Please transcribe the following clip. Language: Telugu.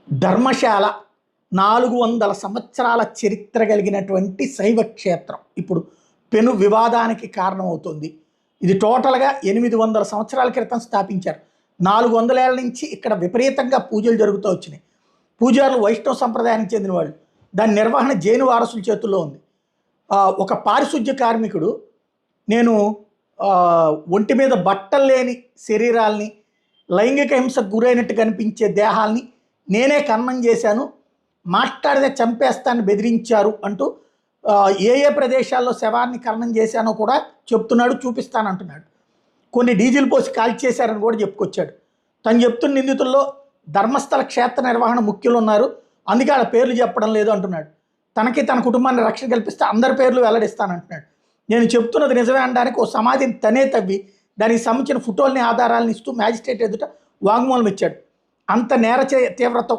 ధర్మశాల 400 సంవత్సరాల చరిత్ర కలిగినటువంటి శైవ క్షేత్రం ఇప్పుడు పెను వివాదానికి కారణమవుతుంది. ఇది టోటల్‌గా 800 సంవత్సరాల క్రితం స్థాపించారు. 400 ఏళ్ల నుంచి ఇక్కడ విపరీతంగా పూజలు జరుగుతూ వచ్చినాయి. పూజారులు వైష్ణవ సంప్రదాయానికి చెందిన వాళ్ళు. దాని నిర్వహణ జైను వారసుల చేతుల్లో ఉంది. ఒక పారిశుధ్య కార్మికుడు నేను ఒంటి మీద బట్టలు లేని శరీరాల్ని, లైంగిక హింసకు గురైనట్టు కనిపించే దేహాల్ని నేనే ఖననం చేశాను, మాట్లాడితే చంపేస్తానని బెదిరించారు అంటూ ఏ ప్రదేశాల్లో శవాన్ని ఖననం చేశానో కూడా చెప్తున్నాడు, చూపిస్తానంటున్నాడు. కొన్ని డీజిల్ పోసి కాల్చేశారని కూడా చెప్పుకొచ్చాడు. తను చెప్తున్న నిందితుల్లో ధర్మస్థల క్షేత్ర నిర్వహణ ముఖ్యులు ఉన్నారు, అందుకే వాళ్ళ పేర్లు చెప్పడం లేదు అంటున్నాడు. తనకి తన కుటుంబాన్ని రక్షణ కల్పిస్తే అందరి పేర్లు వెల్లడిస్తానంటున్నాడు. నేను చెప్తున్నది నిజమే అనడానికి ఓ సమాధిని తనే తవ్వి దానికి సంబంధించిన ఫోటోల్ని ఆధారాలను ఇస్తూ మ్యాజిస్ట్రేట్ ఎదుట వాంగ్మూలం ఇచ్చాడు. అంత నేర తీవ్రత